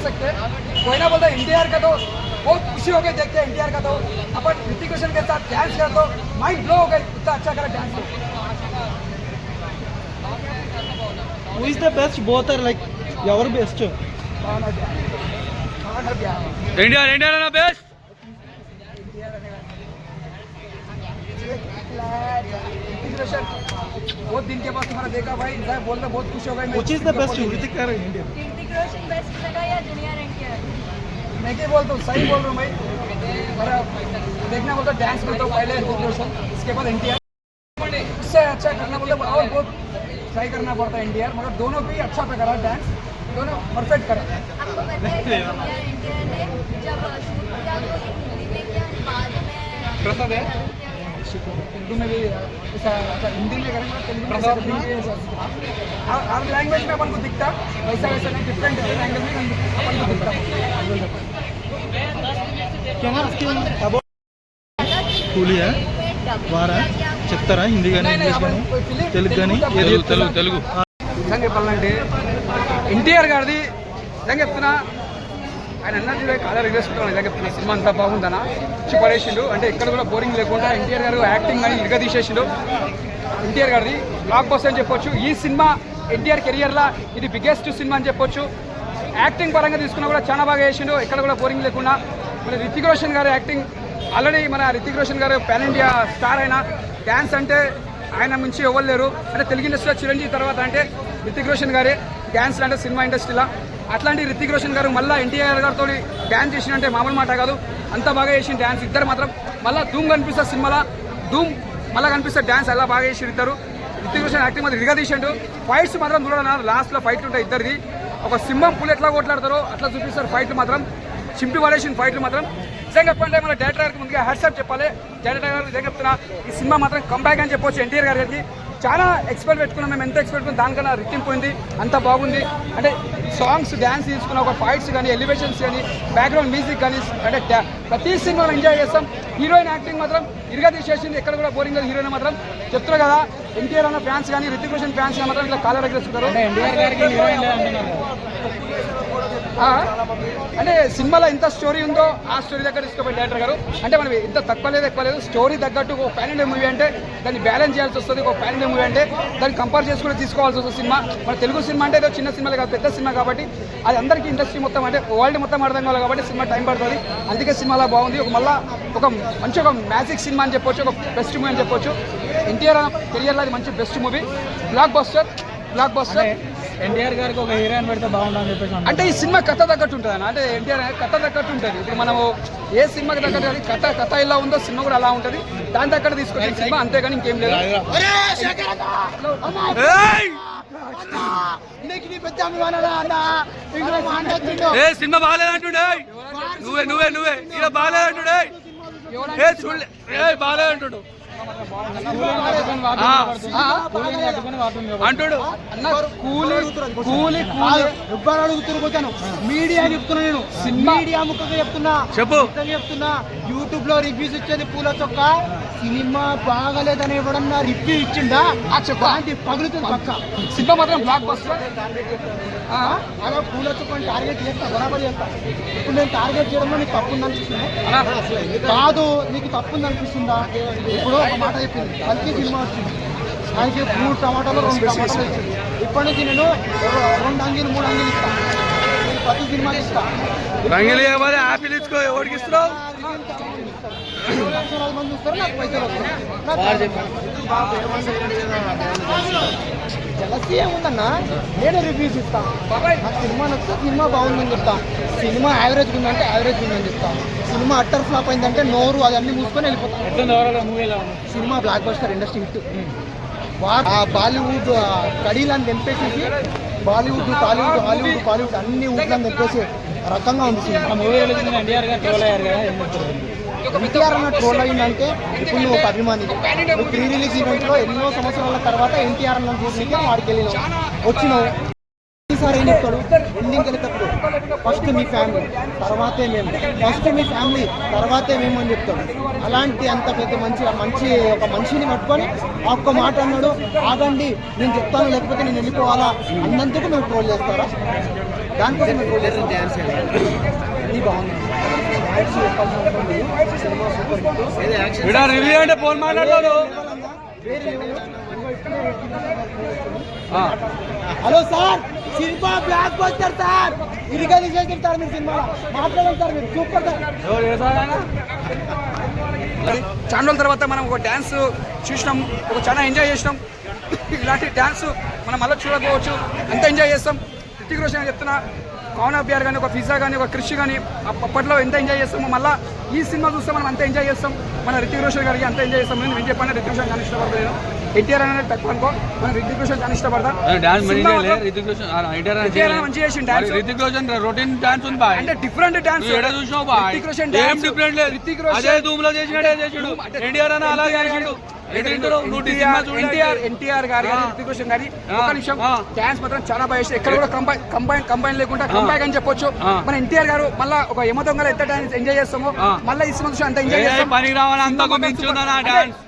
सकते कोई ना बोलता एनटीआर का तो बहुत खुशी हो गई देख के एनटीआर का तो अपन ऋतिक रोशन के साथ डांस कर तो माइंड ब्लो हो गई इतना अच्छा करा dance Who is the best? Both are like your best. India ना बेस्ट बहुत दिन के बाद तुम्हारा देखा भाई बोल रहे बहुत खुश हो गए Which is the best? Hrithik or India? Hrithik Roshan best लगा या जूनियर एनटीआर? मैं क्या बोलता हूँ सही बोल रहा हूँ भाई मेरा देखना बोलता डांस करता हूँ पहले ऋतिक रोशन इसके बाद एनटीआर उससे अच्छा करना बोलते और बहुत ट्राई करना पड़ता है एनटीआर मगर दोनों भी अच्छा पे करा डांस दोनों परफेक्ट करा आपको पता है कि जूनियर एनटीआर ने जब शूट किया तो हिंदी में किया बाद में प्रसाद है हिंदी में भी ऐसा अच्छा हिंदी में करेंगे तेलुगु में हर लैंग्वेज में अपन को दिखता वैसा वैसा नहीं डिफरेंट लैंग्वेज में अपन को दिखता Can ask you about కూలీ వారా చెప్తారా హిందీ కానీ ఇంగ్లీష్ కానీ తెలుగు కానీ తెలుగు నిజంగా చెప్పాలంటే ఎన్టీఆర్ గారిది నిజంగా చెప్తున్నా ఆయన అన్నది కాదా రిగ్రెస్కుంటున్నాను నిజంగా చెప్తున్నా సినిమా అంతా బాగుందనా పిచ్చి పడేసిండు అంటే ఎక్కడ కూడా బోరింగ్ లేకుండా ఎన్టీఆర్ గారు యాక్టింగ్ కానీ ఇరుగా తీసేసిండు ఎన్టీఆర్ గారిది బ్లాక్ బస్టర్ అని చెప్పొచ్చు ఈ సినిమా ఎన్టీఆర్ కెరియర్లో ఇది బిగ్గెస్ట్ సినిమా అని చెప్పొచ్చు యాక్టింగ్ పరంగా తీసుకున్నా కూడా చాలా బాగా చేసిండు ఎక్కడ కూడా బోరింగ్ లేకుండా మన రితిక్ రోషన్ గారు యాక్టింగ్ ఆల్రెడీ మన రితిక్ రోషన్ గారు పాన్ ఇండియా స్టార్ అయిన డ్యాన్స్ అంటే ఆయన మించి ఎవరు లేరు అంటే తెలుగు ఇండస్ట్రీలో చిరంజీవి తర్వాత అంటే రితిక్ రోషన్ గారే డ్యాన్స్ అంటే సినిమా ఇండస్ట్రీలో అట్లాంటి రితిక్ రోషన్ గారు మళ్ళీ ఎన్టీఆర్ గారితో డ్యాన్స్ చేసినంటే మామూలు మాట కాదు అంత బాగా చేసిన డ్యాన్స్ ఇద్దరు మాత్రం మళ్ళీ ధూమ్ కనిపిస్తారు సినిమాలో ధూమ్ మళ్ళీ కనిపిస్తారు డ్యాన్స్ అలా బాగా చేసి ఇద్దరు రితిక్ రోషన్ యాక్టింగ్ మాత్రం ఇదిగా తీసిండు ఫైట్స్ మాత్రం చూడనా లాస్ట్లో ఫైట్లు ఉంటాయి ఇద్దరిది ఒక సింహం పులి ఎట్లా కొట్లాడతారో అట్లా చూపిస్తారు ఫైట్లు మాత్రం చింపి పడేసిన ఫైట్లు మాత్రం నిజంగా చెప్పంటే మన డైరెక్టర్ గారికి ముందుగా హ్యాట్సాప్ చెప్పాలి డైరెక్టర్ గారు నిజంగా చెప్తున్నా ఈ సినిమా మాత్రం కంబ్యాక్ అని చెప్పొచ్చు ఎన్టీఆర్ గారికి చాలా ఎక్స్పెక్ట్ పెట్టుకున్నాం మేము ఎంత ఎక్స్పెక్ట్ పెట్టుకున్నాం దానికన్నా రెట్టింపోయింది అంత బాగుంది అంటే సాంగ్స్ డ్యాన్స్ తీసుకున్న ఒక ఫైట్స్ కానీ ఎలివేషన్స్ కానీ బ్యాక్గ్రౌండ్ మ్యూజిక్ కానీ అంటే ప్రతి సినిమాలో ఎంజాయ్ చేస్తాం హీరోయిన్ యాక్టింగ్ మాత్రం ఇరుగా తీసేసింది ఎక్కడ కూడా బోరింగ్ లేదు హీరోయిన్ మాత్రం చెప్తున్నారు కదా ఎన్టీఆర్ అన్న ఫ్యాన్స్ కానీ రితిక్ రోషన్ ఫ్యాన్స్ మాత్రం ఇట్లా కాలర్ ఎగరేస్తుంటారు అంటే సినిమాలో ఎంత స్టోరీ ఉందో ఆ స్టోరీ దగ్గర తీసుకోవాలి డైరెక్టర్ గారు అంటే మనం ఇంత తక్కువ లేదు ఎక్కువ లేదు స్టోరీ తగ్గట్టు ఒక పాన్ ఇండియా మూవీ అంటే దాన్ని బ్యాలెన్స్ చేయాల్సి వస్తుంది ఒక పాన్ ఇండియా మూవీ అంటే దాన్ని కంపేర్ చేసుకుని తీసుకోవాల్సి వస్తుంది సినిమా మన తెలుగు సినిమా అంటే ఏదో చిన్న సినిమాలు కాదు పెద్ద సినిమా కాబట్టి అది అందరికీ ఇండస్ట్రీ మొత్తం అంటే వరల్డ్ మొత్తం అర్థం కావాలి కాబట్టి సినిమా టైం పడుతుంది అందుకే సినిమాలో బాగుంది ఒక మళ్ళీ ఒక మంచి ఒక మ్యాజిక్ సినిమా అని చెప్పొచ్చు ఒక బెస్ట్ మూవీ అని చెప్పొచ్చు ఎన్టీఆర్ కెరియర్లో అది మంచి best movie block buster NTR గారికి ఒక హీరోయిన్ పెడితే బాగుంటుందని చెప్పేసి అంటే ఈ సినిమా కథ తగ్గట్టు ఉంటుంది అన్న అంటే ఎన్టీఆర్ కథ తగ్గట్టు ఉంటుంది ఇప్పుడు మనము ఏ సినిమాకి తగ్గట్టు కథ ఎలా ఉందో సినిమా కూడా అలా ఉంటుంది దాని తగ్గట్టు తీసుకుంటే సినిమా అంతేగాని ఇంకేం లేదు సినిమా బాగాలేదంటుండే నువ్వే ఇలా బాగాలేదంటుండే బాగాలేదంటుడు అంటాడు ఎవ్వరు అడుగుతున్నా మీడియా చెప్తున్నా నేను మీడియా ముఖంగా చెప్తున్నా యూట్యూబ్ లో రివ్యూస్ ఇచ్చేది పూల చొక్క సినిమా బాగలేదని ఎవడన్నా రివ్యూ ఇచ్చిందా పగులుతుంది పక్క సినిమా మాత్రం బ్లాక్ బస్టర్ అలా పూల చొక్కని టార్గెట్ చేస్తా బరాబర్ చేస్తా ఇప్పుడు నేను టార్గెట్ చేయడంలో నీకు తప్పు ఉందనిపిస్తుంది కాదు నీకు తప్పు ఉందనిపిస్తుందా ఇప్పుడు ఒక మాట చెప్పింది మంచి సినిమా వచ్చింది ఆయనకి 3 టమాటాలు 2 టమాటాలు ఇచ్చింది ఇప్పటి నుంచి నేను 2 అంగీలు 3 అంగీలు ఇస్తాను నేను ప్రతి సినిమాకి ఇస్తాను యాపిల్ ఇచ్చుకో ఎవరికి ఇస్తున్నావు లక్షలాది మంది చూస్తారు నాకు పైసలు వస్తాయి జలసీ ఏముందన్నా నేను రివ్యూస్ ఇస్తాను నాకు సినిమా నచ్చితే సినిమా బాగుందని చెప్తాను సినిమా యావరేజ్ ఉందంటే యావరేజ్ ఉందని చెప్తాను సినిమా అట్టర్ ఫ్లాప్ అయిందంటే నోరు అదన్నీ మూసుకొని వెళ్ళిపోతాను cinema blockbuster industry hit Bollywood కడీలను తెంపేసేసి బాలీవుడ్ టాలీవుడ్ హాలీవుడ్ బాలీవుడ్ అన్ని ఊళ్ళని తెంపేసి రకంగా ఉంది సినిమా ఎన్టీఆర్ అన్న ట్రోల్ అయిందంటే ఇప్పుడు నువ్వు ఒక అభిమాని నువ్వు ప్రీ రిలీజ్ ఈవెంట్లో ఎన్నో సంవత్సరాల తర్వాత ఎన్టీఆర్ అన్న చూసి వాడికి వెళ్ళినావు వచ్చినావు ఈసారి ఏం చెప్తాడు ఎండింగ్కి వెళ్ళేటప్పుడు ఫస్ట్ మీ ఫ్యామిలీ తర్వాతే మేము ఫస్ట్ మీ ఫ్యామిలీ తర్వాతే మేము అని చెప్తాడు అలాంటి అంత పెద్ద మంచి ఒక మనిషిని పట్టుకొని ఆ ఒక్క మాట అన్నాడు ఆగండి నేను చెప్తాను లేకపోతే నేను వెళ్ళిపోవాలా అన్నందుకు మేము ట్రోల్ చేస్తారా దానికోసం డ్యాన్స్ అన్నీ బాగుంది. Cinema super hit. రివ్యూ అంటే ఫోన్ మాట్లాడతాను. Hello sir, cinema block buster sir. ఇదిగా తీసేస్తారు మీరు సినిమా మాట్లాడండి సార్, మీరు సూపర్ సార్. చాలా రోజుల తర్వాత మనం ఒక డ్యాన్స్ చూసినాం, ఒక చాలా ఎంజాయ్ చేసినాం. ఇలాంటి డ్యాన్స్ మనం మళ్ళీ చూడకపోవచ్చు, అంత ఎంజాయ్ చేస్తాం. రితిక్ రోషన్ అని చెప్తున్నా, పవన్ అభ్యార్ కానీ, ఒక పిజ్జా కానీ, ఒక క్రిష్ కానీ అప్పట్లో ఎంత ఎంజాయ్ చేస్తామో మళ్ళీ ఈ సినిమా చూస్తే మనం అంత ఎంజాయ్ చేస్తాం. మన రితిక్ రోషన్ గారికి అంత ఎంజాయ్ చేస్తాం. నేను చెప్పాను, రితిక్ రోషన్ చాలా ఇష్టపడతాను. నేను ఎన్టీఆర్ అనేది తక్కువ అనుకో, మన రితిక్ రోషన్ చాలా ఇష్టపడతా. రితిక్ రోషన్ రొటీన్ డాన్స్ ఉంది బాయ్, అంటే డిఫరెంట్ డాన్స్. చూసినావు బాయ్, రితిక్ రోషన్ ఏం డిఫరెంట్ లేదు. రితిక్ అదే ధూమ్లో చేసినట్టే చేసాడు. ఎన్టీఆర్ అని అలా చేసాడు. ఎన్టీఆర్ గారి రితిక్ రోషన్ గారి ఒక నిమిషం డాన్స్ మాత్రం చాలా బాగా చేస్తారు. ఎక్కడ కూడా కంబైన్ లేకుండా కంబైన్ అని చెప్పొచ్చు. మన ఎన్టీఆర్ గారు మళ్ళీ ఒక యమ దొంగలు ఎంత డాన్స్ ఎంజాయ్ చేస్తామో మళ్ళీ ఈ సినిమా అంత ఎంజాయ్ చేస్తాం.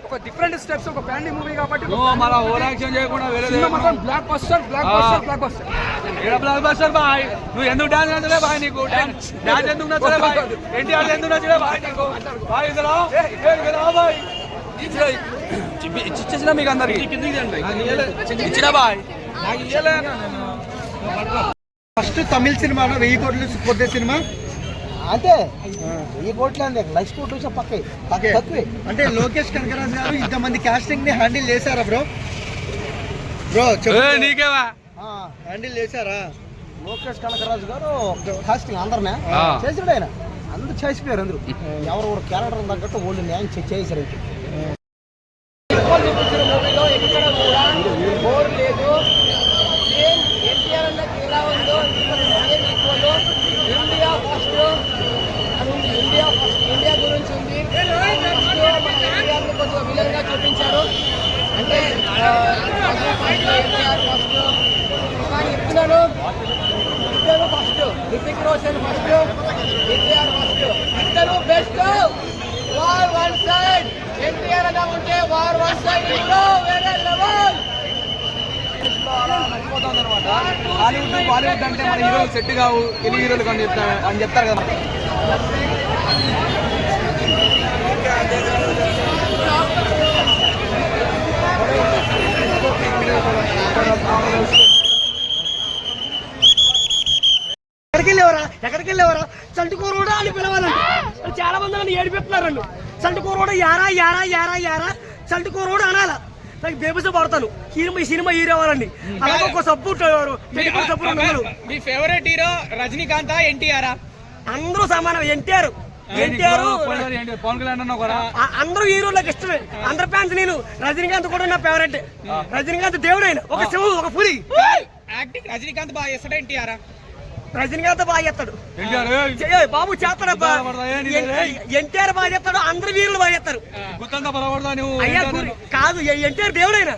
ఒక డిఫరెంట్ స్టెప్స్, ఒక ఫ్యామిలీ మూవీ కాబట్టి మళ్ళీ ఓవర్ యాక్షన్ చేయకుండా బ్లాక్ బస్టర్ బాయ్. నువ్వు ఎందుకు డాన్స్ నచ్చలే బాయ్? నీకు డాన్స్ ఎందుకు నచ్చలే బాయ్? ఎన్టీఆర్ ఎందుకు నచ్చలే బాయ్? నీకు బాయ్ బాయ్ ఇచ్చేసిన మీకు అందరికి ఇచ్చిన బాయ్. ఫస్ట్ తమిళ సినిమాలో 1000 కోట్లు కొద్ది సినిమా అంటే 1000 కోట్లు అండి. లైఫ్ కోట్లు పక్కే తక్కువే. అంటే లోకేష్ కనకరాజు గారు ఇంతమంది కాస్టింగ్ ని హ్యాండిల్ చేశారా బ్రో? నీకేవా హ్యాండిల్ చేశారా? లోకేష్ కనకరాజు గారు కాస్టింగ్ అందరినే చేసాడు. ఆయన అందరూ చేసిపోయారు. అందరూ ఎవరు క్యారెక్టర్ తగ్గట్టు ఓల్డ్ న్యాయం చేశారు. మూవీలో ఎక్కడ కూడా బోర్ లేదు. ఎన్టీఆర్ అన్నకి ఎలా ఉందో ఇండియా ఫస్ట్ ఇండియా గురించి ఉంది. ఎన్టీఆర్ని కొద్దిగా విలన్గా చూపించారు. అంటే ఎన్టీఆర్ ఫస్ట్ కానీ చెప్తున్నాను, ఇద్దరు first. Hrithik Roshan first, NTR first. ఇద్దరు best. War one side NTR అలా ఉంటే వార్ వన్ సైడ్ వేరే లెవెల్. బాలీవుడ్ అంటే మన హీరోలు సెట్ కావు, తెలుగు హీరోలు అని చెప్తారు కదా. ఎక్కడికి వెళ్ళేవారా చంటుకోరోడా అని పిలవాలండి. చాలా మంది నన్ను ఏడిపిస్తున్నారండి. చంటుకోరోడా యారా యారా యారా యారా చంటుకోరోడా అనాల. నాకు బేబీస్ పడతాను. సినిమా హీరో అవ్వాలండి. అలాగే ఒక సపోర్ట్ మీ ఫేవరెట్ హీరో రజనీకాంత్ ఎన్టీఆర్? అందరూ సమానం. ఎన్టీఆర్ పవన్ కళ్యాణ్ అందరూ హీరోలకు ఇష్టమే. అందరు ఫ్యాన్స్. నేను రజనీకాంత్ కూడా నా ఫేవరెట్. రజనీకాంత్ దేవుడు. ఆయన ఒక శివు, ఒక పులి. యాక్టింగ్ రజనీకాంత్ బాగా చేస్తాడా ఎన్టీఆర్? రజనీకాంత్ బాగా చేస్తాడు బాబు. చేస్తాడబ్బా. ఎన్టీఆర్ బాగా చేస్తాడు. అందరు వీరులు బాగా చేస్తారు. అయ్యా కాదు, ఎన్టీఆర్ దేవుడు. ఆయన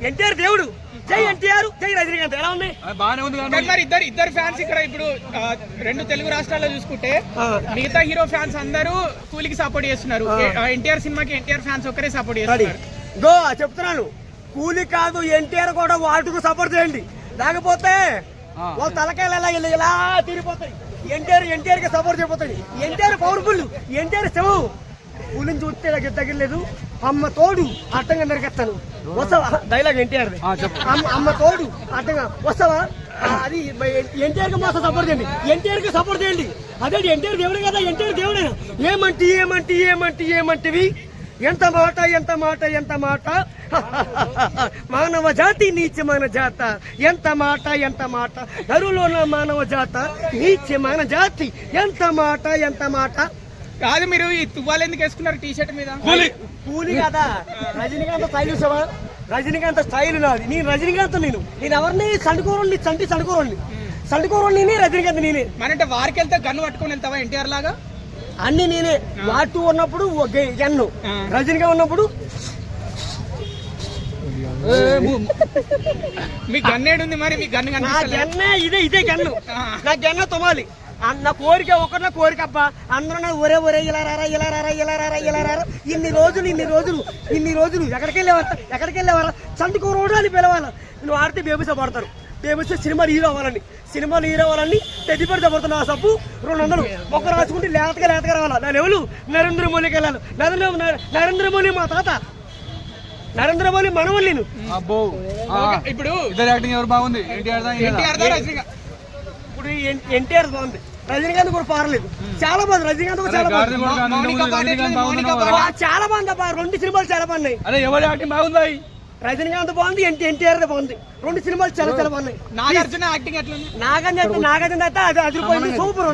ఎన్టీఆర్ దేవుడు. జై ఎన్టీఆర్, జై రజనీకాంత్. ఎలా ఉంది? బాగానే ఉంది. మరి ఇద్దరు ఫ్యాన్స్ ఇక్కడ ఇప్పుడు 2 తెలుగు రాష్ట్రాల్లో చూసుకుంటే మిగతా హీరో ఫ్యాన్స్ అందరూ కూలీకి సపోర్ట్ చేస్తున్నారు. ఎన్టీఆర్ సినిమాకి ఎన్టీఆర్ ఫ్యాన్స్ ఒక్కరే సపోర్ట్ చేస్తున్నారు. చెప్తున్నాను, కూలీ కాదు ఎన్టీఆర్ కూడా వాటికి సపోర్ట్ చేయండి. లేకపోతే వాళ్ళ తలకాయలు ఇలా తిరిగిపోతాయి. ఎన్టీఆర్ కి సపోర్ట్ చేయబోతాయి. ఎన్టీఆర్ పవర్ఫుల్. ఎన్టీఆర్ శవం. కూలిని చూస్తే నాకు తగ్గలేదు. అమ్మ తోడు అడ్డంగా నరికేస్తాను. వస్తావా? డైలాగ్ ఎన్టీఆర్. అమ్మ తోడు అడ్డంగా వస్తావా? అది ఎన్టీఆర్ కి మాత్రం సపోర్ట్ చేయండి. ఎన్టీఆర్ కి సపోర్ట్ చేయండి. అదే ఎన్టీఆర్ దేవుడు కదా. ఎన్టీఆర్ దేవుడేనా? ఏమంటివి ఎంత మాట మానవ జాతి నీచమైన జాత. ఎంత మాట నరులోన మానవ జాత నీచమైన జాతి. ఎంత మాట కాదు. మీరు ఈ తువ్వాలు ఎందుకు వేసుకున్నారు టీ షర్ట్ మీద? కూలి కదా. రజనీకాంత్ స్టైల్ చూసావా? రజనీకాంత్ స్టైల్ నాది. నేను రజనీకాంత్. నేను ఎవరిని సండుకోరండి. సండుకోరండి రజనీకాంత్ నేనే. మరంటే వారికి వెళ్తే గన్ను పట్టుకొని వెళ్తావా ఎన్టీఆర్ లాగా? అన్ని నేనే. వాటు ఉన్నప్పుడు గన్ను, రజనీకాంత్ ఉన్నప్పుడు మీ గన్నేడుంది. మరి మీ గన్ను ఇదే గన్ను. నా గన్న తొమాలి. నా కోరిక అబ్బా. అందరూ నా ఒరే ఇలా రారా. ఇన్ని రోజులు ఎక్కడికి వెళ్ళేవారా? చంటుకోరోడు అని పిలవాలా. నువ్వు ఆడితే బేబీసా పడతారు. ఏమొస్తే సినిమాలు హీరో అవ్వాలని తెడ్డి పెడితే పడుతున్నా ఆ సబ్బు 200 మొక్క రాసుకుంటే లేతగా రావాలా దాని ఎవరు నరేంద్ర మోడీకి వెళ్ళాలి. నరేంద్ర మోడీ మా తాత, నరేంద్ర మోడీ మనవల్లి. అబ్బో ఇప్పుడు ఇద్దరు యాక్టింగ్ ఎవరు బాగుంది? ఎన్టీఆర్ ఇప్పుడు ఎన్టీఆర్ బాగుంది, రజనీకాంత్ కూడా పారలేదు. చాలా బాగుంది రజనీకాంత్ కూడా చాలా బాగుంది, చాలా బాగుంది అబ్బా. 2 సినిమాలు చాలా బాగున్నాయి. అరే ఎవరు యాక్టింగ్ బాగుంది? రజనీకాంత్ బాగుంది, ఎన్టీఆర్ బాగుంది. 2 సినిమాలు చాలా బాగున్నాయి. నాగార్జున యాక్టింగ్ ఎట్లుంది? నాగార్జున అయితే అది అదిరిపోయింది, సూపర్.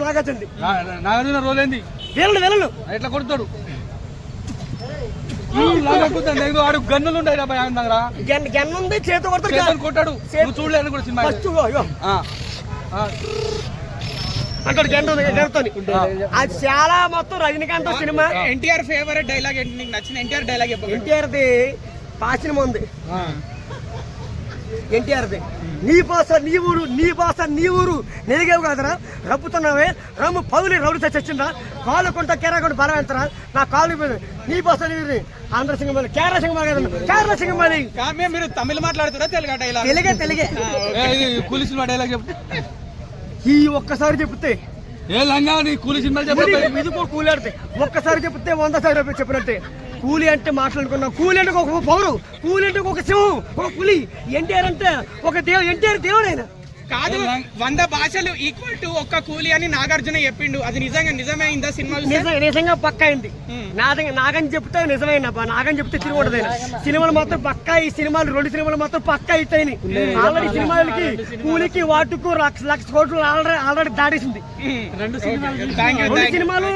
నాగార్జున రోల్ ఏంది? వెళ్ళను ఎట్లా కొడతాడు? ఆడు గన్నులు ఉంటాయి రా ఆయన దగ్గర, గెన్న ఉంది, చేతి కొడతాడు, కొట్టాడు. నువ్వు చూడలేదు కూడా సినిమా ఫస్ట్ అంటాడు గెన్నతో. అది చాలా మొత్తం Rajinikanth cinema. NTR favourite dialogue ఏంటి నీకు? నచ్చిన ఎన్టీఆర్ డైలాగ్ చెప్పు. ఎన్టీఆర్ది పాసినమ ఉంది. ఎన్టీఆర్ది నీ భాష నీ ఊరు నెలిగేవు కాదరా, రప్పుతున్నావే రమ్ము పౌలి రౌడు చచ్చిందా, కాలు కొంట కేరాకుంట బలం ఎంతరా, నా కాలు నీ భాష నీరు ఆంధ్ర సింగమాలి కేరళ సింగమాలి. మీరు తమిళ మాట్లాడుతారా తెలుగు డైలాగ్? తెలుగే. కూలి సినిమా డైలాగ్ చెప్పు. ఈ ఒక్కసారి చెప్తే ఏ లంగా నీ కూలి సినిమాలు చెప్పు. ఇది కూడా కూలి ఆడితే ఒక్కసారి చెప్తే 100 సార్లు చెప్పినట్టే. కూలి అంటే మాట్లాడుకున్నాం, కూలి అంటే ఒక పౌరు, కూలి అంటే ఒక సింహం, ఒక పులి. ఎన్టీఆర్ అంటే ఒక ఎన్టీఆర్ దేవుడు ఆయన కాదు. 100 భాషలు ఈక్వల్ టు ఒక్క కూలి అని నాగార్జున చెప్పిండు. అది నిజమైందా సినిమాలు? నిజంగా పక్కా అయింది. నాగని చెప్తే నిజమైన నాగని చెప్తే తిరిగి ఉండదు. సినిమాలు మాత్రం పక్కా, ఈ సినిమాలు 2 సినిమాలు మాత్రం పక్కా ఇస్తాయి. ఆల్రెడీ సినిమాలకి కూలికి వాటుకు 1,00,000 కోట్లు ఆల్రెడీ దాటేసింది. 2 సినిమాలు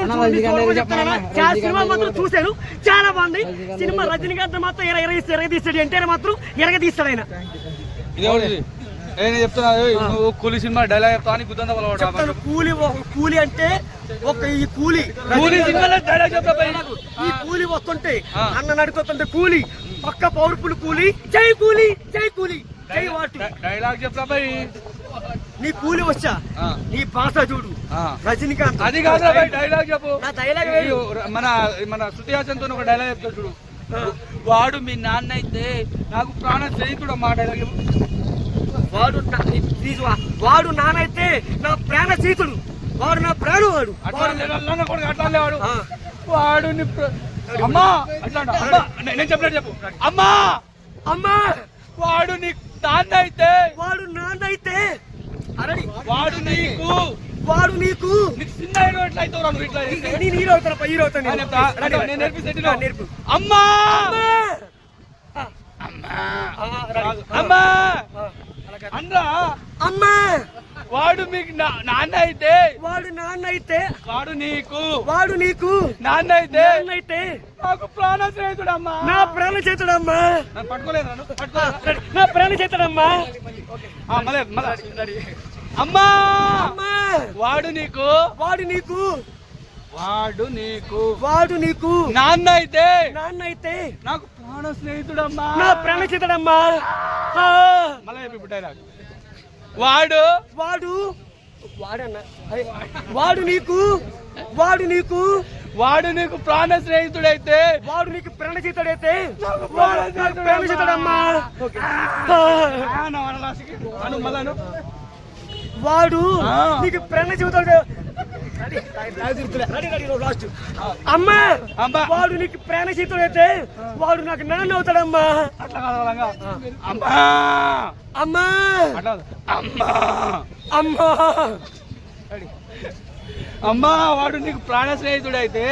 చాలా సినిమాలు మాత్రం చూశాను, చాలా బాగుంది సినిమా. రజనీకాంత్ మాత్రం ఎరగదీస్తాడు, ఎన్టీఆర్ మాత్రం ఎరగదీస్తాడు ఆయన. నేను చెప్తున్నా, నువ్వు కూలి సినిమా డైలాగ్ చెప్తాను చెప్తాను. కూలి అంటే ఒక ఈ కూలి డైలాగ్ చెప్తా. ఈ కూలి వస్తుంటే అన్న నడుకొస్తుంటే కూలి పక్క పవర్ఫుల్ కూలి, జై వాటు డైలాగ్ చెప్తా భయ్. నీ కూలి వచ్చా, నీ భాష చూడు రజనీకాంత్. అది కాదు డైలాగ్ చెప్పు. నా డైలాగ్ మన శృతి హాసన్ తో ఒక డైలాగ్ చెప్తా చూడు. వాడు మీ నాన్న అయితే నాకు ప్రాణ స్నేహితుడు. మా డైలాగ్ చెప్పు. వాడు నానైతే నా ప్రాణ స్నేహితుడు, వాడు నా ప్రాణం. వాడు అట్లా వాడు వాడు అమ్మా అట్లా నేను చెప్పినట్టు చెప్పు. అమ్మా వాడు నీకు నాన్న అయితే వాడు నీకు చిన్న హీరో ఎట్లా అవుతావు? నువ్వు ఇట్లా నేను హీరో అవుతాను. నేర్పు. అమ్మా అమ్మా వాడు మీకు నాన్న అయితే వాడు నీకు నాన్న అయితే నాకు ప్రాణ చేతుడమ్మా. నా ప్రాణ చేతుడమ్మా. అమ్మా వాడు నీకు నాన్న అయితే నాకు ప్రాణ స్నేహితుడమ్మా. నా ప్రాణ చేతుడమ్మా. మళ్ళీ ఇప్పుడు డైలాగ్. వాడు నీకు ప్రాణ స్నేహితుడైతే వాడు నీకు ప్రాణ చేతుడైతే వాడు నీకు ప్రాణ చేతుడు. అమ్మా వాడు నీకు ప్రాణ చేతుడైతే వాడు నాకు నాన్న అవుతాడమ్మా. అమ్మా వాడు నీకు ప్రాణ స్నేహితుడైతే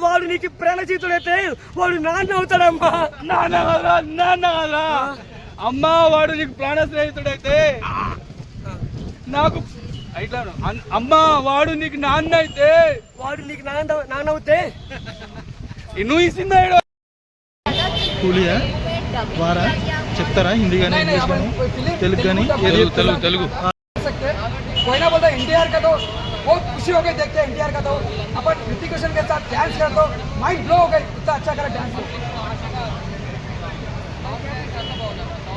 వాడు నీకు ప్రాణ చేతుడైతే వాడు నాన్న అవుతాడమ్మా. నాన్న అమ్మా వాడు నీకు ప్రాణ స్నేహితుడైతే నాకు ఇట్లా. అమ్మా వాడు నీకు నాన్న అయితే వాడు నీకు నాన్న అవుతే నువ్వు ఈ సినిమా కూలియా వారా చెప్తారా? హిందీ కానీ ఇంగ్లీష్ కానీ తెలుగు కానీ? తెలుగు. कोई ना बोलता एनटीआर का तो बहुत खुशी हो गई देख के एनटीआर का तो अपन ऋतिक रोशन के साथ डांस कर तो माइंड ब्लो हो गई, इतना अच्छा करा dance.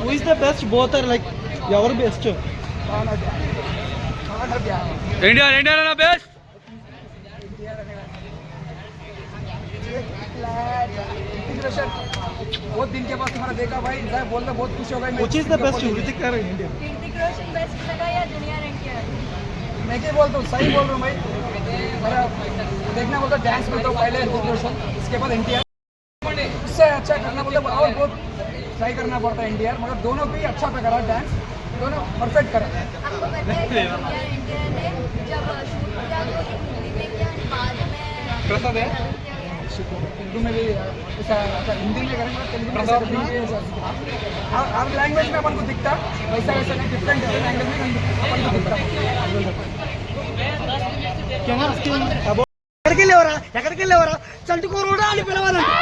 Who is the best? Both are like your best. NTR ना बेस्ट. मोटिवेशन बहुत दिन के बाद तुम्हारा देखा भाई इंसान बोल रहे बहुत खुश हो गए Which is the best, Hrithik or Indian? Hrithik Roshan best लगा या जूनियर एनटीआर? मैं क्या बोलता हूँ सही बोल रहा हूँ भाई मेरा देखना बोलता डांस में तो पहले ऋतिक रोशन इसके बाद एनटीआर इससे अच्छा करना बोलते और बहुत ट्राई करना पड़ता है एनटीआर मगर दोनों भी अच्छा पे करा डांस दोनों परफेक्ट करा आपको पता है कि जूनियर एनटीआर ने जब शूट किया तो हिंदी में किया बाद में प्रसाद है हिंदू में भी ऐसा अच्छा हिंदी में करेंगे तेलुगु में हर लैंग्वेज में अपन को दिखता वैसा वैसा नहीं डिफरेंट लैंग्वेज में अपन को दिखता ఎక్కడికి వెళ్ళేవరా చంటుకోరోడా అని పిలవాలండి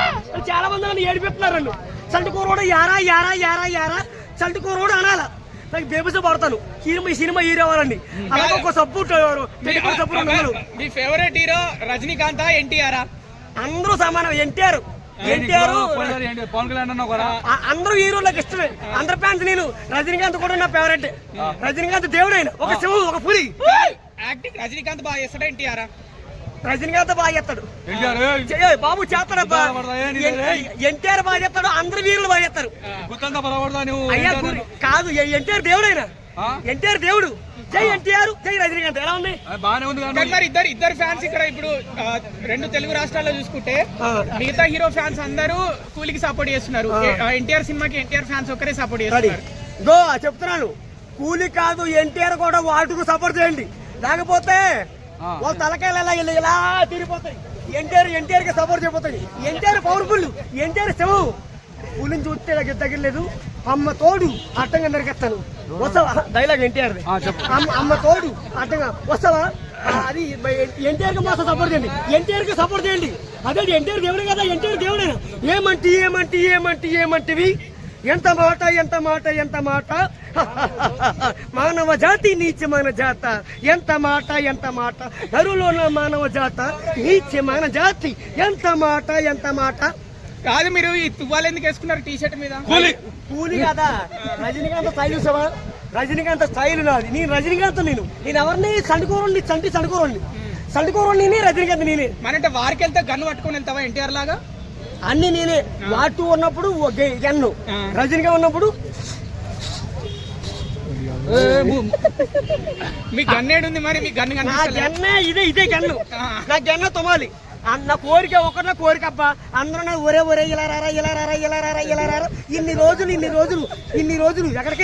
చాలా మంది నన్ను ఏడిపిస్తున్నారండి చంటుకోరోడా యారా యారా యారా యారా చంటుకోరోడా అనాల నాకు బేబీస్ పడతాను సినిమా హీరో అవ్వాలండి అలాగే ఒక సపోర్ట్ మీ ఫేవరెట్ హీరో రజనీకాంత్ ఎన్టీఆర్ అందరూ సమానం ఎన్టీఆర్ పవన్ కళ్యాణ్ అన్న ఒకరా అందరూ హీరోలకు ఇష్టమే అందరి ఫ్యాన్స్ నేను రజనీకాంత్ కూడా నా ఫేవరెట్ రజనీకాంత్ దేవుడైన ఒక శివు ఒక పులి యాక్టింగ్ రజనీకాంత్ బాగా చేస్తాడా ఎన్టీఆర్? రజనీకాంత్ బాగా చేస్తాడు బాబు చేస్తాడబ్బా ఎన్టీఆర్ బాగా చేస్తాడు అందరు వీరులు బాగా చేస్తారు గుత్తంతా పొరపడదా నువ్వు అయ్యా కాదు ఎన్టీఆర్ దేవుడైనా ఎన్టీఆర్ దేవుడు జై ఎన్టీఆర్ జై రజనీకాంత్ ఎలా ఉంది బాగానే ఉంది కానీ మరి ఇద్దరు ఫ్యాన్స్ ఇక్కడ ఇప్పుడు రెండు తెలుగు రాష్ట్రాల్లో చూసుకుంటే మిగతా హీరో ఫ్యాన్స్ అందరూ కూలీకి సపోర్ట్ చేస్తున్నారు. ఎన్టీఆర్ సినిమాకి ఎన్టీఆర్ ఫ్యాన్స్ ఒక్కరే సపోర్ట్ చేస్తున్నారు. గో చెప్తున్నాను కూలీ కాదు ఎన్టీఆర్ కూడా వాటికి సపోర్ట్ చేయండి లేకపోతే వాళ్ళ తలకాయలు ఇలా తిరిగిపోతాయి. ఎన్టీఆర్ కి సపోర్ట్ చేయబోతాయి. ఎన్టీఆర్ పవర్ఫుల్ ఎన్టీఆర్ శివు కూలిని చూస్తే నాకు తగ్గలేదు అమ్మ తోడు అట్టంగా నరికేస్తాను వస్తావా డైలాగ్ ఎన్టీఆర్ అమ్మ తోడు అట్టంగా వస్తావా అది ఎన్టీఆర్ కి మాత్రం సపోర్ట్ చేయండి ఎన్టీఆర్ కి సపోర్ట్ చేయండి అదే ఎన్టీఆర్ దేవుడే కదా ఎన్టీఆర్ దేవుడేనా ఏమంటివి ఎంత మాట మానవ జాతి నీచమైన జాత ఎంత మాట నరులోన మానవ జాత నీచమైన జాతి ఎంత మాట కాదు మీరు ఈ తువ్వాలు ఎందుకు వేసుకున్నారు టీ షర్ట్ మీద? కూలి కదా రజనీకాంత్ స్టైల్ చూసావా రజనీకాంత్ స్టైల్ నాది నేను రజనీకాంత్ నేను ఎవరిని సండుకోరండి రజనీకాంత్ నేనే మనంటే వారికి వెళ్తే గన్ను పట్టుకొని వెళ్తావా ఎన్టీఆర్ లాగా? అన్ని నేనే వాటు ఉన్నప్పుడు గన్ను రజనీకాంత్ ఉన్నప్పుడు మీ గన్నేడుంది మరి మీ గన్ను నా గన్నే ఇదే గన్ను నా గన్న తొమాలి నా కోరిక అబ్బా అందరూ నా ఒరే ఇలా రారా ఇన్ని రోజులు ఎక్కడికి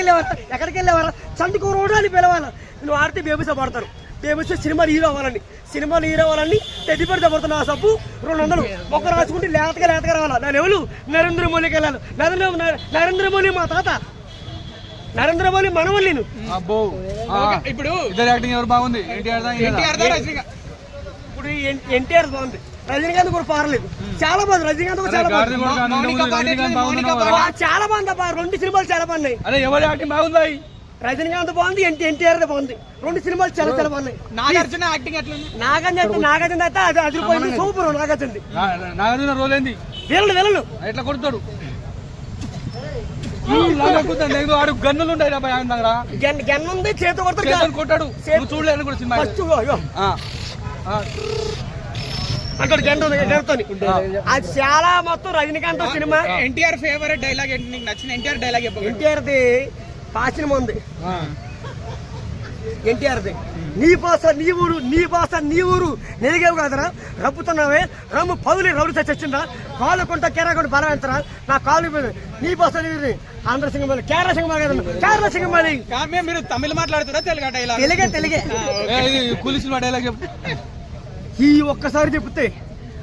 వెళ్ళేవారా చంటుకోరోడు అని పిలవాలా నువ్వు ఆడితే బేబీసా పడతారు బేబీసా సినిమాలు హీరో అవ్వాలని తెడ్డిపడి పడుతున్నా ఆ సబ్బు 200 ఒక్క రాసుకుంటే లేతగా రావాలా నా ఎవరు నరేంద్ర మోడీకి వెళ్ళాలి నరేంద్ర మోడీ మా తాత నరేంద్ర మోడీ మనవల్లి నేను ఇప్పుడు ఇద్దరు యాక్టింగ్ ఎవరు బాగుంది ఎన్టీఆర్ రజనీకాంత్ ఇప్పుడు ఎన్టీఆర్ బాగుంది రజనీకాంత్ కూడా పారలేదు చాలా బాగుంది రజనీకాంత్ కూడా చాలా బాగుంది చాలా బాగుంది అబ్బా 2 సినిమాలు చాలా బాగున్నాయి అదే ఎవరు యాక్టింగ్ బాగుంది రజనీకాంత్ బాగుంది ఎన్టీఆర్ బాగుంది 2 సినిమాలు చాలా బాగున్నాయి నాగార్జున యాక్టింగ్ ఎట్లా నాగార్జున అయితే అది అదిరిపోయింది సూపర్ నాగార్జున రోల్ ఏంది వెళ్ళను ఎట్లా కొడతాడు ఆడు గన్నులు ఉంటాయి దగ్గర గన్ ఉంది చేతి కొట్టాడు చూడలేదు కూడా సినిమా అంటాడు గంటతో అది చాలా మొత్తం Rajinikanth cinema. NTR favourite dialogue ఏంటి నీకు నచ్చిన ఎన్టీఆర్ డైలాగ్? ఎన్టీఆర్ది పాసిన ఉంది ఎన్టీఆర్ది నీ భాష నీ ఊరు నెలిగేవు కాదరా రప్పుతున్నావే రమ్ము పౌలి రౌడు చచ్చిందా కాలు కొంట కేరాకుంట బలం ఎంతరా నా కాలు నీ భాష ఆంధ్ర సింగమాలి కేరళ సింగమాలి మీరు తమిళ మాట్లాడుతారా తెలుగు డైలాగ్? తెలుగే కూలి సినిమా డైలాగ్ చెప్పు ఈ ఒక్కసారి చెప్తే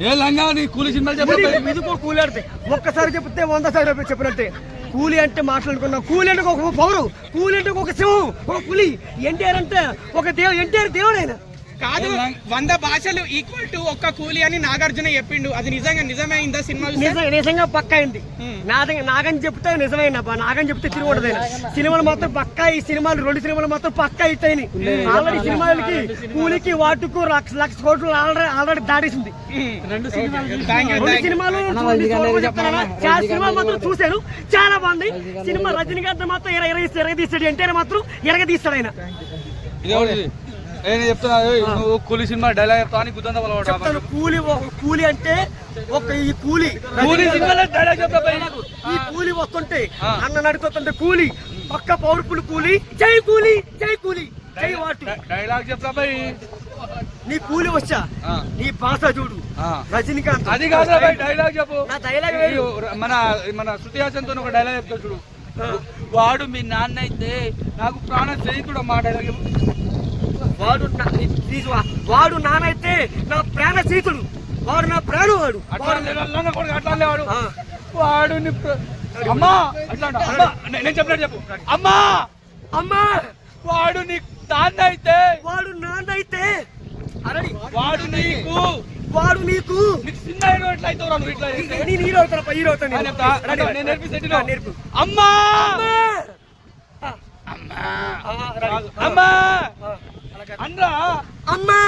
ఏ లంగా నీ కూలి సినిమాలు చెప్పి ఇది కూడా కూలి ఆడితే ఒక్కసారి చెప్తే 100 సార్లు చెప్పినట్టే కూలి అంటే మాట్లాడుకున్నాం కూలి అంటే ఒక పౌరు కూలి అంటే ఒక సింహం ఒక పులి ఎన్టీఆర్ అంటే ఒక ఎన్టీఆర్ దేవుడైనా కాదు 100 భాషలు ఈక్వల్ టు ఒక్క కూలి అని నాగార్జున చెప్పిండు అది నిజమే అయిందా సినిమా? నిజంగా పక్కా అయింది నాగని చెప్తే నిజమైన నాగని చెప్తే తిరిగి ఉండదు సినిమాలు మాత్రం పక్కా ఈ సినిమాలు 2 సినిమాలు మాత్రం పక్కా ఇస్తాయి ఆల్రెడీ సినిమాలకి కూలికి వాటుకు లక్ష కోట్లు ఆల్రెడీ దాడేసింది 2 సినిమాలు చాలా సినిమాలు మాత్రం చూశాను చాలా బాగుంది సినిమా. రజనీకాంత్ మాత్రం ఎరగదీస్తాడు ఎన్టీఆర్ మాత్రం ఎరగదీస్తాడు ఆయన. చెప్తున్నా కూలి సినిమా డైలాగ్ చెప్తా అని గుద్దంతా కూలి అంటే ఒక ఈ కూలి సినిమాలో డైలాగ్ చెప్పా ఈ కూలి వస్తుంటే అన్న నడుతుంటే కూలి పక్క పౌరుపులు కూలి జై కూలి జై కూలి జై వాటు డైలాగ్ చెప్పా భయ్ నీ కూలి వచ్చా నీ భాష చూడు రజనీకాంత్ అది కాదు భయ్ డైలాగ్ చెప్పు నా డైలాగ్ మన మన శృతి హాసన్తో ఒక డైలాగ్ చెప్తాడు చూడు వాడు మీ నాన్న అయితే నాకు ప్రాణ స్నేహితుడు మా డైలాగ్ చెప్పు వాడు నానైతే నా ప్రాణ స్నేహితుడు వాడు నా ప్రాణం వాడు అట్లా లేవాడు వాడు అమ్మా అట్లా అమ్మా నేను చెప్పినట్టు చెప్పు అమ్మా అమ్మా వాడు నీ నాన్న అయితే వాడు నాన్నైతే వాడు నీకు నీకు చిన్న హీరో ఎట్లా అవుతావు నువ్వు ఇట్లా చేస్తే? నేను హీరో అవుతాను హీరో అవుతాను నేను నేర్పిస్తే నేర్పు అమ్మా అమ్మా అన్రా అమ్మా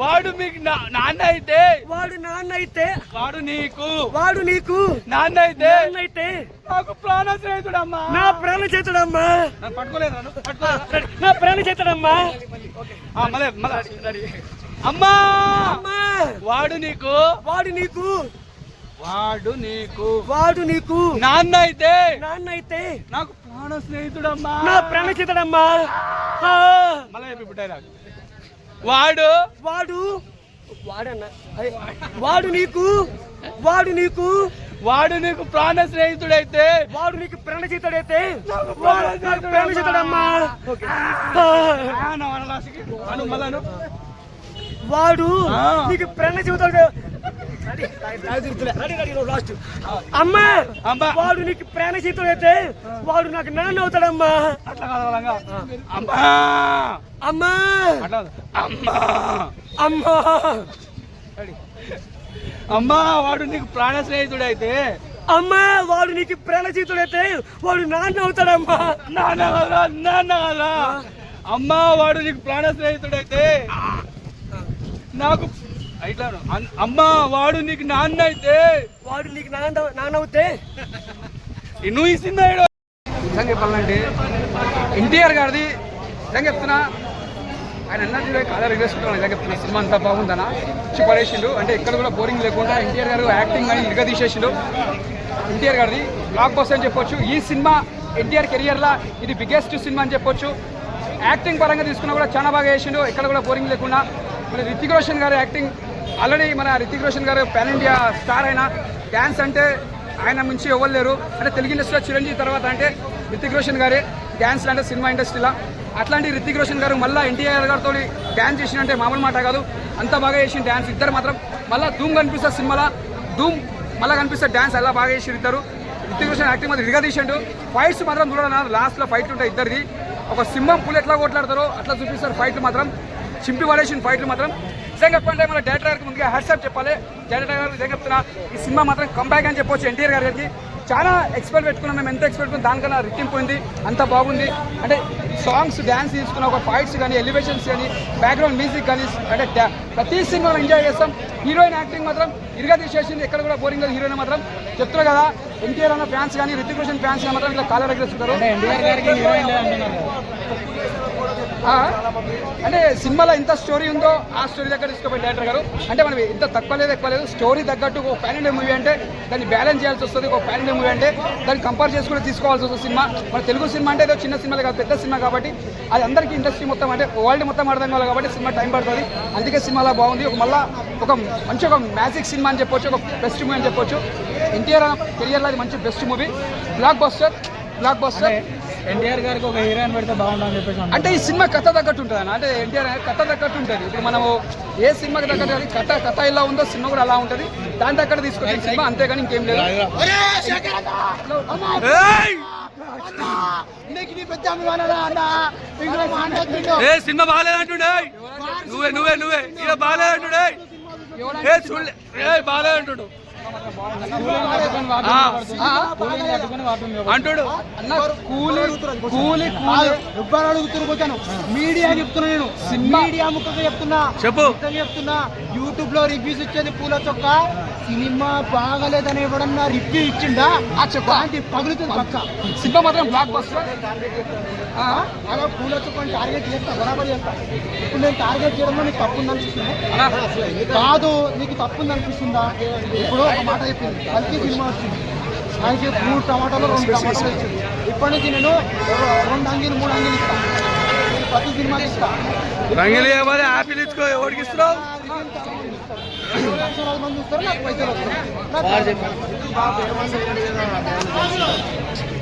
వాడు మీకు నాన్న అయితే వాడు నాన్నైతే వాడు నీకు నాన్న అయితే నాన్నైతే నాకు ప్రాణ స్నేహితుడు అమ్మా నా ప్రాణ చేతుడమ్మా నన్ను పట్టుకోలేదు నా ప్రాణ చేతుడమ్మా అమ్మా అమ్మా వాడు నీకు నాన్న అయితే నాకు ప్రాణ స్నేహితుడమ్మా నా ప్రాణ చేతుడమ్మా మళ్ళీ చెప్పి డైలాగ్ వాడు నీకు ప్రాణ స్నేహితుడైతే వాడు నీకు ప్రాణ చేతుడైతే ప్రాణ చేతుడమ్మా మళ్ళా వాడు నీకు ప్రాణ చేతుడు అమ్మా వాడు నీకు ప్రాణ చేతుడైతే వాడు నాకు నాన్న అవుతాడమ్మా అట్లా కాదు అమ్మా అమ్మా అట్లా అమ్మా అమ్మా అమ్మా వాడు నీకు ప్రాణ స్నేహితుడైతే అమ్మా వాడు నీకు ప్రాణ చేతుడైతే వాడు నాన్న అవుతాడమ్మా నాన్న కదా అమ్మా వాడు నీకు ప్రాణ స్నేహితుడైతే నాకు ఇట్లా అమ్మా వాడు నీకు నాన్న అయితే వాడు నీకు నాన్న అవుతే నువ్వు ఈ సినిమా నిజంగా చెప్పాలంటే ఎన్టీఆర్ గారిది నిజంగా చెప్తున్నా ఆయన అన్నది కాదా రిగ్రెస్కుంటున్నాను నిజంగా చెప్తున్నా సినిమా అంతా బాగుందనా పడేసిండు అంటే ఎక్కడ కూడా బోరింగ్ లేకుండా ఎన్టీఆర్ గారు యాక్టింగ్ కానీ ఇరుగా తీసేసిండు ఎన్టీఆర్ గారిది బ్లాక్ బస్టర్ అని చెప్పొచ్చు ఈ సినిమా ఎన్టీఆర్ కెరియర్లో ఇది బిగ్గెస్ట్ సినిమా అని చెప్పొచ్చు యాక్టింగ్ పరంగా తీసుకున్నా కూడా చాలా బాగా చేసిండు ఎక్కడ కూడా బోరింగ్ లేకుండా మన రితిక్ రోషన్ గారు యాక్టింగ్ ఆల్రెడీ మన రితిక్ రోషన్ గారు పాన్ ఇండియా స్టార్ అయినా డ్యాన్స్ అంటే ఆయన మించి ఎవరు లేరు అంటే తెలుగు ఇండస్ట్రీలో చిరంజీవి తర్వాత అంటే రితిక్ రోషన్ గారే డ్యాన్స్ అంటే సినిమా ఇండస్ట్రీలో అట్లాంటి రితిక్ రోషన్ గారు మళ్ళీ ఎన్టీఆర్ గారితో డ్యాన్స్ చేసినంటే మామూలు మాట కాదు అంత బాగా చేసిన డ్యాన్స్ ఇద్దరు మాత్రం మళ్ళీ ధూమ్ కనిపిస్తుంది సినిమాలో ధూమ్ మళ్ళీ కనిపిస్తుంది డ్యాన్స్ అలా బాగా చేసి ఇద్దరు రితిక్ రోషన్ యాక్టింగ్ మాత్రం ఇరుగా తీసిండు ఫైట్స్ మాత్రం చూడాలన్నా లాస్ట్లో ఫైట్లు ఉంటాయి ఇద్దరిది ఒక సింహం పులి ఎట్లా కొట్లాడతారో అట్లా చూపిస్తారు ఫైట్లు మాత్రం చింపి పడేసిన ఫైట్లు మాత్రం నిజంగా చెప్పండి మన డైరెక్టర్ గారికి ముందుగా హ్యాట్సాప్ చెప్పాలి డైరెక్టర్ గారు నిజంగా చెప్తున్నా ఈ సినిమా మాత్రం కంబ్యాక్ అని చెప్పొచ్చు ఎన్టీఆర్ గారికి చాలా ఎక్స్పెక్ట్ పెట్టుకున్నాం మేము ఎంత ఎక్స్పెక్ట్ పెట్టుకున్నాం దానికన్నా రెట్టింపోయింది అంత బాగుంది అంటే సాంగ్స్ డ్యాన్స్ తీసుకున్న ఒక ఫైట్స్ కానీ ఎలివేషన్స్ కానీ బ్యాక్గ్రౌండ్ మ్యూజిక్ కానీ అంటే ప్రతి సినిమాలో ఎంజాయ్ చేస్తాం హీరోయిన్ యాక్టింగ్ మాత్రం ఇరుగా తీసేసింది ఎక్కడ కూడా బోరింగ్ లేదు హీరోయిన్ మాత్రం చెప్తున్నారు కదా ఎన్టీఆర్ అన్న ఫ్యాన్స్ కానీ రితిక్ రోషన్ ఫ్యాన్స్ కానీ మాత్రం ఇట్లా కాలర్ ఎగరేస్తుంటారు అంటే సినిమాలో ఎంత స్టోరీ ఉందో ఆ స్టోరీ దగ్గర తీసుకోపోయి డైరెక్టర్ గారు అంటే మనం ఇంత తక్కువ లేదు ఎక్కువ లేదు స్టోరీ తగ్గట్టు ఒక పాన్ ఇండియా మూవీ అంటే దాన్ని బ్యాలెన్స్ చేయాల్సి వస్తుంది ఒక పాన్ ఇండియా మూవీ అంటే దాన్ని కంపేర్ చేసుకుని తీసుకోవాల్సి వస్తుంది సినిమా మన తెలుగు సినిమా అంటే ఏదో చిన్న సినిమాలే కాదు పెద్ద సినిమా కాబట్టి అది అందరికీ ఇండస్ట్రీ మొత్తం అంటే వరల్డ్ మొత్తం అర్థం కావాలి కాబట్టి సినిమా టైం పడుతుంది అందుకే సినిమాలో బాగుంది ఒక మళ్ళీ ఒక మంచి ఒక మ్యాజిక్ సినిమా అని చెప్పొచ్చు ఒక బెస్ట్ మూవీ అని చెప్పొచ్చు ఎన్టీఆర్ కెరియర్లో అది మంచి best movie block buster NTR గారికి ఒక హీరోయిన్ పెడితే బాగుంటుందని చెప్పేసి అంటే ఈ సినిమా కథ తగ్గట్టు ఉంటుంది అన్న అంటే ఎన్టీఆర్ కథ తగ్గట్టు ఉంటుంది ఇప్పుడు మనము ఏ సినిమాకి తగ్గట్టు అది కథ ఎలా ఉందో సినిమా కూడా అలా ఉంటుంది దాని దగ్గర తీసుకొచ్చే సినిమా అంతేగాని ఇంకేం లేదు సినిమా బాగాలేదంటుండే నువ్వే ఇక బాగాలేదంటుండే బాగాలేదంటుడు అంటుడు అన్న కూలి అడుగుతున్నా మీడియా చెప్తున్నా నేను మీడియా ముక్కగా చెప్తున్నా చెప్పు చెప్తున్నా యూట్యూబ్ లో రివ్యూస్ ఇచ్చేది పూల చొక్క, సినిమా బాగలేదని ఎవడన్నా రివ్యూ ఇచ్చిండా ఆ చొక్క పగులుతుంది పక్క. సినిమా మాత్రం బ్లాక్ బస్టర్. అలా పూల చొక్కని టార్గెట్ చేస్తా, బరాబర్ చేస్తా. ఇప్పుడు నేను టార్గెట్ చేయడంలో నీకు తప్పు ఉందనిపిస్తుందా? కాదు, నీకు తప్పు ఉందనిపిస్తుందా? ఇప్పుడు ఒక మాట చెప్పింది, కలిసి సినిమా వచ్చింది, ఆయనకి 3 టమాటాలు 2 టమాటాలు వచ్చింది. ఇప్పటి నుంచి నేను 2 అంగీలు 3 అంగీలు ఇస్తాను, ప్రతి సినిమాకి ఇస్తాను. రంగులు ఇవ్వాలి, యాపిల్ ఇచ్చుకో, ఎవరికి ఇస్తున్నావు? లక్షలాది మంది చూస్తారు, నాకు పైసలు వస్తాయి.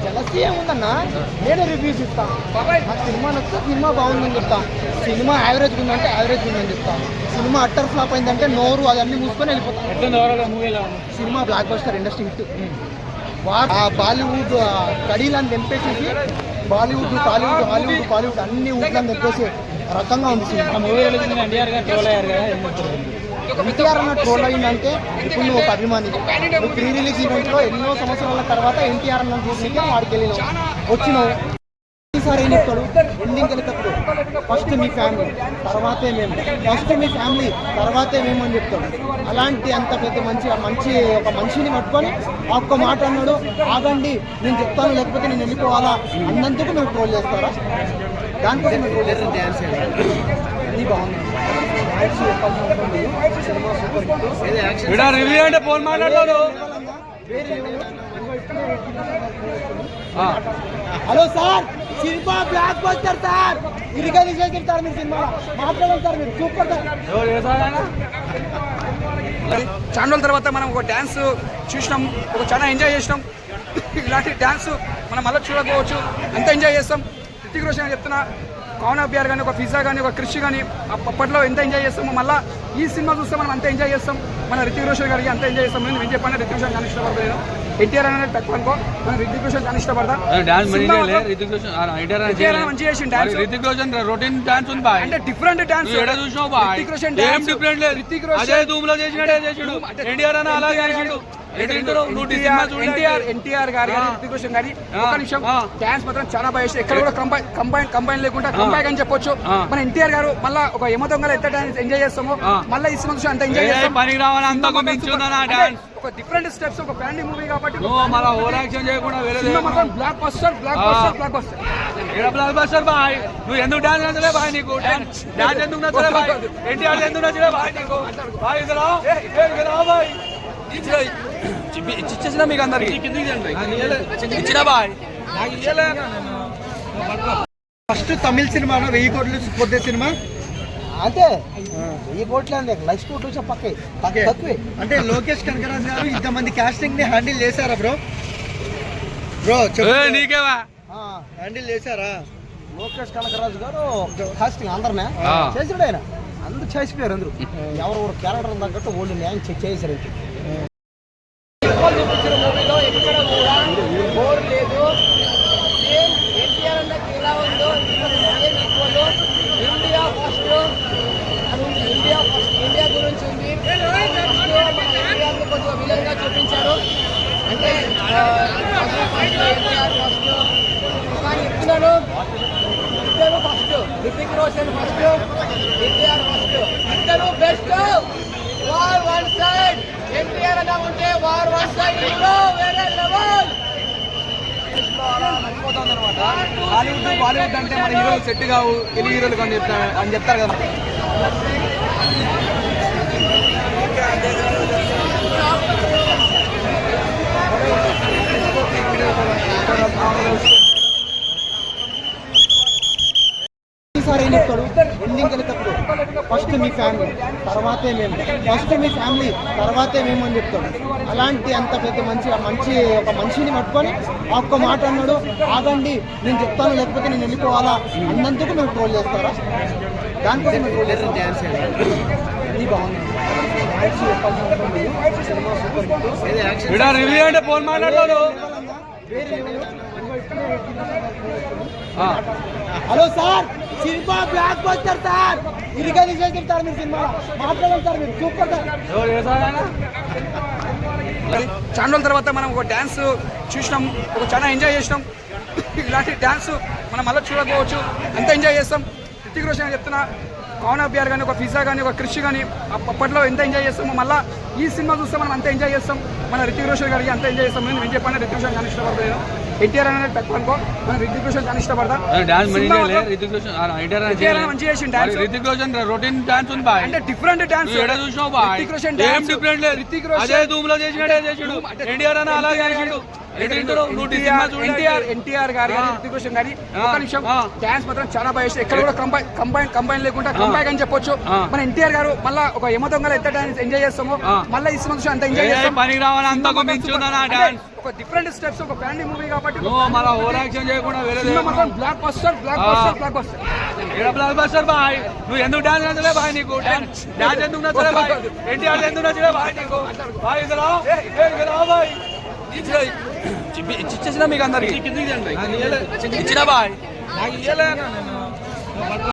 జలసీ ఏముందన్నా, నేను రివ్యూస్ ఇస్తాను. నాకు సినిమా నచ్చితే సినిమా బాగుందని చెప్తాను, సినిమా యావరేజ్ ఉందంటే యావరేజ్ ఉందని చెప్తాను, సినిమా అట్టర్ ఫ్లాప్ అయిందంటే నోరు అదన్నీ మూసుకొని వెళ్ళిపోతాను. Cinema blockbuster industry hit. Bollywood కడీలను తెంపేసేసి బాలీవుడ్ టాలీవుడ్ హాలీవుడ్ బాలీవుడ్ అన్ని ఊట్లను తెంపేసి రకంగా ఉంది సినిమా. ఎన్టీఆర్ అన్న ట్రోల్ అయిందంటే ఇప్పుడు నువ్వు ఒక అభిమాని, నువ్వు ప్రీ రిలీజ్ ఈవెంట్లో ఎన్నో సంవత్సరాల తర్వాత ఎన్టీఆర్ అన్న చూసి వాడికి వెళ్ళినావు, వచ్చినావు. ఈసారి ఏం చెప్తాడు ఎండింగ్కి వెళ్ళేటప్పుడు, ఫస్ట్ మీ ఫ్యామిలీ తర్వాతే మేము, ఫస్ట్ మీ ఫ్యామిలీ తర్వాతే మేము అని చెప్తాడు. అలాంటి అంత పెద్ద ఒక మనిషిని పట్టుకొని ఆ ఒక్క మాట అన్నాడు, ఆగండి నేను చెప్తాను లేకపోతే నేను వెళ్ళిపోవాలా అన్నందుకు మేము ట్రోల్ చేస్తారా? దానికోసం మేము ట్రోల్ చేస్తాం. డ్యాన్స్ అన్నీ బాగున్నాయి, సినిమా సూపర్. రివ్యూ అంటే ఫోన్ మాట్లాడతాను. Hello sir, cinema block buster sir, ఇరిగా తీసేస్తారు మీరు, సినిమా మాట్లాడండి సార్, మీరు సూపర్ సార్. చాలా రోజుల తర్వాత మనం ఒక డ్యాన్స్ చూసినాం, ఒక చాలా ఎంజాయ్ చేసినాం. ఇలాంటి డ్యాన్స్ మనం మళ్ళీ చూడకపోవచ్చు, అంత ఎంజాయ్ చేస్తాం. రితిక్ రోషన్ చెప్తున్నా, కౌన్ ఆఫ్ బిఆర్ కానీ, ఒక పిజ్జా కానీ, ఒక క్రిష్ కానీ అప్పట్లో ఎంత ఎంజాయ్ చేస్తామో మళ్ళీ ఈ సినిమా చూస్తే మనం అంత ఎంజాయ్ చేస్తాం. మన రితిక్ రోషన్ గారికి అంత ఎంజాయ్ చేస్తాం. నేను చెప్పాను, రితిక్ రోషన్ చాలా ఇష్టపడతాను. నేను ఎన్టీఆర్ అనేది తక్కువ అనుకో, మనం రితిక్ రోషన్ చాలా ఇష్టపడతా. మంచి చేసిండు dance. Hrithik Roshan routine dance ఉంది బాయ్, అంటే డిఫరెంట్ డాన్స్. చూసినావు బాయ్, రితిక్ రోషన్ ఏం డాన్స్ డిఫరెంట్ లేదు. రితిక్ రోషన్ అజయ్ ధూమ్లో చేసినట్టే చేసిండు, ఎన్టీఆర్ అని అలాగే చేసిండు. ఎన్టీఆర్ గారు రితిక్ రోషన్ గారి ఒక నిమిషం డాన్స్ మాత్రం చాలా బాగా చేసి, ఎక్కడ కూడా కంబైన్ లేకుండా కంబైక్ అని చెప్పొచ్చు. మన ఎన్టీఆర్ గారు మళ్ళీ ఒక యమదొంగలు ఎంత డాన్స్ ఎంజాయ్ చేస్తామో మళ్ళీ ఈ సినిమా చూసి అంత ఎంజాయ్ చేస్తాం. పనికి రావాలి, అంతకు మించుందా డాన్స్. ఒక డిఫరెంట్ స్టెప్స్, ఒక ఫ్యామిలీ మూవీ కాబట్టి మళ్ళీ ఓవర్ యాక్షన్ చేయకుండా వేరే బ్లాక్ బస్టర్. బ్లాక్ బస్టర్ బాయ్. నువ్వు ఎందుకు డాన్స్ నచ్చలే బాయ్? నీకు డాన్స్ ఎందుకు నచ్చలే బాయ్? ఎన్టీఆర్ ఎందుకు నచ్చలే బాయ్? నీకు బాయ్ బాయ్ ఇచ్చేసిన మీకు అందరికి ఇచ్చిన బాయ్. ఫస్ట్ తమిళ సినిమా 1000 కోట్లు కొట్టే సినిమా అంటే 1000 కోట్లే అండి, 1,00,000 కోట్లు చెప్పకే తక్కువే. అంటే లోకేష్ కనకరాజు గారు ఇంతమంది కాస్టింగ్ ని హ్యాండిల్ చేశారా బ్రో? నీకేవా హ్యాండిల్ చేశారా? లోకేష్ కనకరాజు గారు కాస్టింగ్ అందరినే చేసాడు, ఆయన అందరూ చేసిపోయారు. అందరూ ఎవరు క్యారెక్టర్ తగ్గట్టు ఓల్డ్ న్యాయం చేశారు. చూపించిన మూవీలో ఎక్కడ కూడా బోర్ లేదు. ఎన్టీఆర్ అన్నకి ఎలా ఉందో ఈక్వల్. ఇండియా ఫస్ట్ ఇండియా గురించి ఉంది. ఫస్ట్ మన ఎన్టీఆర్ని కొంచెం విలన్గా చూపించారు, అంటే ఎన్టీఆర్ ఫస్ట్. కానీ చెప్తున్నాను, ఇద్దరు first, Hrithik Roshan first, NTR first, ఇద్దరు best. War one side NTR అలా ఉంటే వార్ వన్ సైడ్ వేరే లెవెల్. బాలీవుడ్ అంటే మన హీరోలు సెట్ కావు, తెలుగు హీరోలు అని చెప్తారు కదా. ఈసారి ఏం చెప్తాడు ఎండింగ్కి వెళ్ళేటప్పుడు, ఫస్ట్ మీ ఫ్యామిలీ తర్వాతే మేము, ఫస్ట్ మీ ఫ్యామిలీ తర్వాతే మేము అని చెప్తాడు. అలాంటి అంత పెద్ద ఒక మనిషిని పట్టుకొని ఆ ఒక్క మాట అన్నాడు, ఆగండి నేను చెప్తాను లేకపోతే నేను వెళ్ళిపోవాలా అన్నందుకు మేము ట్రోల్ చేస్తారా? దానికోసం మేము ట్రోల్ చేస్తాం. డ్యాన్స్ అన్నీ బాగున్నాయి, సినిమా సూపర్. రివ్యూ అంటే ఫోన్ మాట్లాడతాను. Hello sir, cinema block buster sir, ఇరిగా తీసేస్తారు మీరు, సినిమా మాట్లాడండి సార్, మీరు సూపర్ సార్. చాలా రోజుల తర్వాత మనం ఒక డ్యాన్స్ చూసినాం, ఒక చాలా ఎంజాయ్ చేసినాం. ఇలాంటి డ్యాన్స్ మనం మళ్ళీ చూడకపోవచ్చు, అంత ఎంజాయ్ చేస్తాం. రితిక్ రోషన్ చెప్తున్నా, కౌన్ ఆఫ్ బిఆర్ కానీ ఒక పిజ్జా కానీ ఒక క్రిష్ కానీ అప్పట్లో ఎంత ఎంజాయ్ చేస్తామో మళ్ళీ ఈ సినిమా చూస్తే మనం అంత ఎంజాయ్ చేస్తాం. మన రితిక్ రోషన్ గారికి అంత ఎంజాయ్ చేస్తాం. నేను చెప్పాను రితిక్ రోషన్ కానీ ఇష్టపడతాను. ఎన్టీఆర్ అనేది తక్కువ అనుకో, మన రితిక్ రోషన్ కానీ ఇష్టపడతా. మంచిగా చేసిన dance, Hrithik Roshan routine dance ఉంది బాయ్, అంటే డిఫరెంట్ డాన్స్. చూసినావు బాయ్, రితిక్ రోషన్ ఏం డిఫరెంట్ లేదు. రితిక్ అదే రోషన్ ధూమ్ లో చేసినట్టే చేసాడు. ఎన్టీఆర్ అని అలాగే చేసాడు. ఎన్టీఆర్ గారు కానీ రితిక్ రోషన్ గారి ఒక నిమిషం డాన్స్ మాత్రం చాలా బాగా చేస్తారు. ఎక్కడ కూడా కంబైన్ లేకుండా కంబైన్ అని చెప్పొచ్చు. మన ఎన్టీఆర్ గారు మళ్ళీ ఒక యమదొంగలు ఎంత డాన్స్ ఎంజాయ్ చేస్తామో మళ్ళీ ఈ సినిమా అంత ఎంజాయ్ చేస్తాం. పనికి రావాలి అంతకు మించుందా డాన్స్. ఒక డిఫరెంట్ స్టెప్స్, ఒక ఫ్యామిలీ మూవీ కాబట్టి మళ్ళీ ఓవర్ యాక్షన్ చేయకుండా వేరే బ్లాక్ బస్టర్. బ్లాక్ బస్టర్ బాయ్. నువ్వు ఎందుకు డాన్స్ నచ్చలే బాయ్? నీకు డాన్స్ ఎందుకు నచ్చలే బాయ్? ఎన్టీఆర్ ఎందుకు నచ్చలే బాయ్? నీకు బాయ్ ఇదరా బాయ్ ఇచ్చేసిన మీకు అందరికి ఇచ్చిన బాయ్.